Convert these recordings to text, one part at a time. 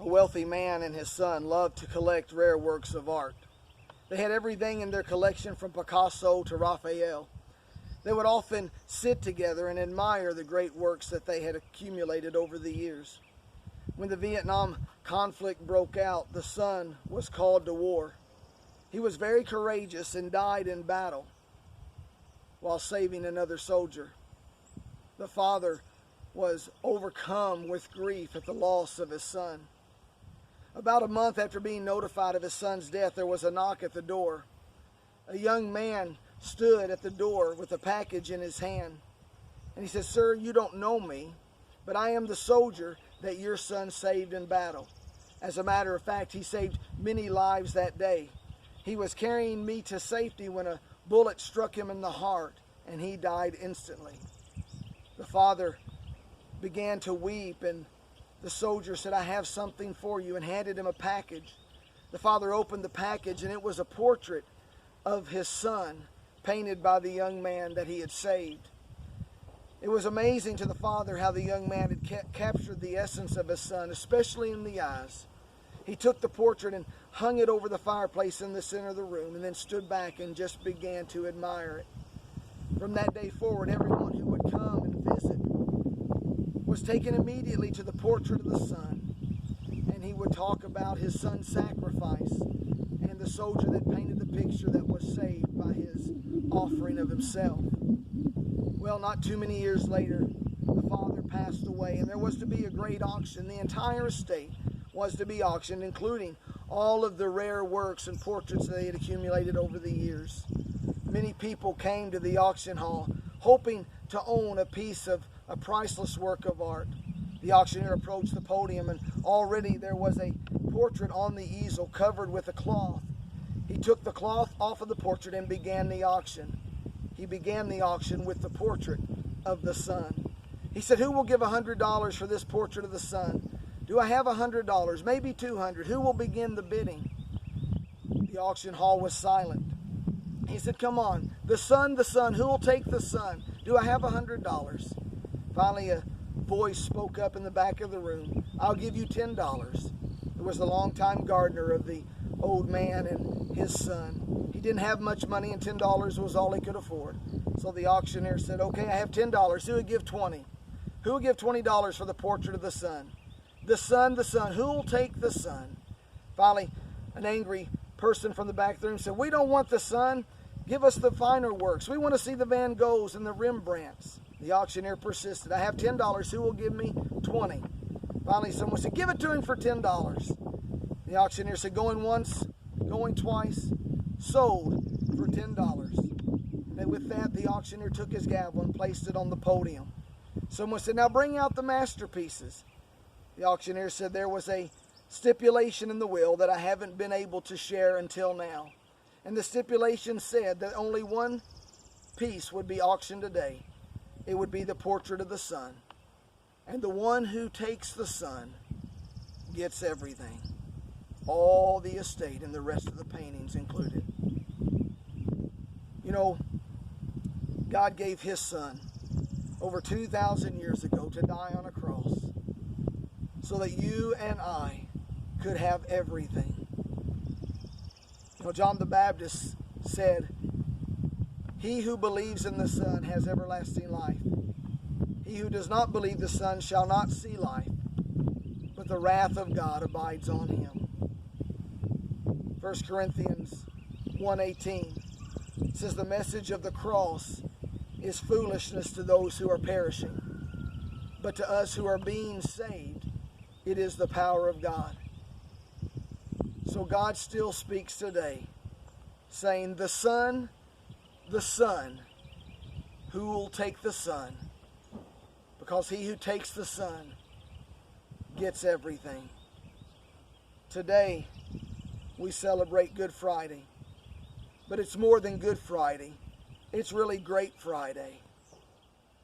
A wealthy man and his son loved to collect rare works of art. They had everything in their collection from Picasso to Raphael. They would often sit together and admire the great works that they had accumulated over the years. When the Vietnam conflict broke out, the son was called to war. He was very courageous and died in battle while saving another soldier. The father was overcome with grief at the loss of his son. About a month after being notified of his son's death, there was a knock at the door. A young man stood at the door with a package in his hand. And he said, "Sir, you don't know me, but I am the soldier that your son saved in battle. As a matter of fact, he saved many lives that day. He was carrying me to safety when a bullet struck him in the heart, and he died instantly." The father began to weep, and the soldier said, "I have something for you," and handed him a package. The father opened the package, and it was a portrait of his son, painted by the young man that he had saved. It was amazing to the father how the young man had captured the essence of his son, especially in the eyes. He took the portrait and hung it over the fireplace in the center of the room, and then stood back and just began to admire it. From that day forward, everyone who would come and visit was taken immediately to the portrait of the son, and he would talk about his son's sacrifice and the soldier that painted the picture that was saved by his offering of himself. Well, not too many years later, the father passed away, and there was to be a great auction. The entire estate was to be auctioned, including all of the rare works and portraits they had accumulated over the years. Many people came to the auction hall hoping to own a piece of a priceless work of art. The auctioneer approached the podium, and already there was a portrait on the easel covered with a cloth. He took the cloth off of the portrait and began the auction. He began the auction with the portrait of the son. He said, "Who will give $100 for this portrait of the son? Do I have $100? Maybe 200. Who will begin the bidding?" The auction hall was silent. He said, "Come on, the son, who will take the son? Do I have $100? Finally, a voice spoke up in the back of the room. "I'll give you $10. It was the longtime gardener of the old man and his son. He didn't have much money, and $10 was all he could afford. So the auctioneer said, "Okay, I have $10. Who would give 20? Who will give $20 for the portrait of the son? The son, who will take the son?" Finally, an angry person from the back of the room said, "We don't want the son. Give us the finer works. We want to see the Van Goghs and the Rembrandts." The auctioneer persisted. "I have $10. Who will give me 20? Finally, someone said, "Give it to him for $10. The auctioneer said, "Going once, going twice, sold for $10. And with that, the auctioneer took his gavel and placed it on the podium. Someone said, "Now bring out the masterpieces." The auctioneer said, "There was a stipulation in the will that I haven't been able to share until now. And the stipulation said that only one piece would be auctioned today. It would be the portrait of the son. And the one who takes the son gets everything. All the estate and the rest of the paintings included." You know, God gave his son over 2,000 years ago to die on a cross so that you and I could have everything. You know, John the Baptist said, "He who believes in the Son has everlasting life. He who does not believe the Son shall not see life, but the wrath of God abides on him." 1 Corinthians 1:18 says, "The message of the cross is foolishness to those who are perishing, but to us who are being saved, it is the power of God." So God still speaks today, saying, the son, who will take the son? Because he who takes the son gets everything. Today, we celebrate Good Friday, but it's more than Good Friday. It's really Great Friday,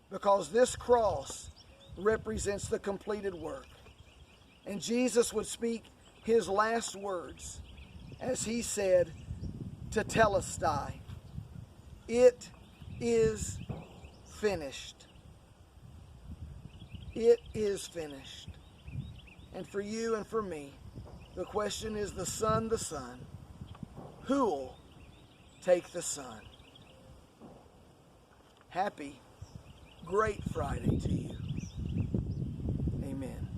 because this cross represents the completed work. And Jesus would speak his last words as he said, "Tetelestai," it is finished. It is finished. And for you and for me, the question is the Son. Who'll take the Son? Happy, great Friday to you. Amen.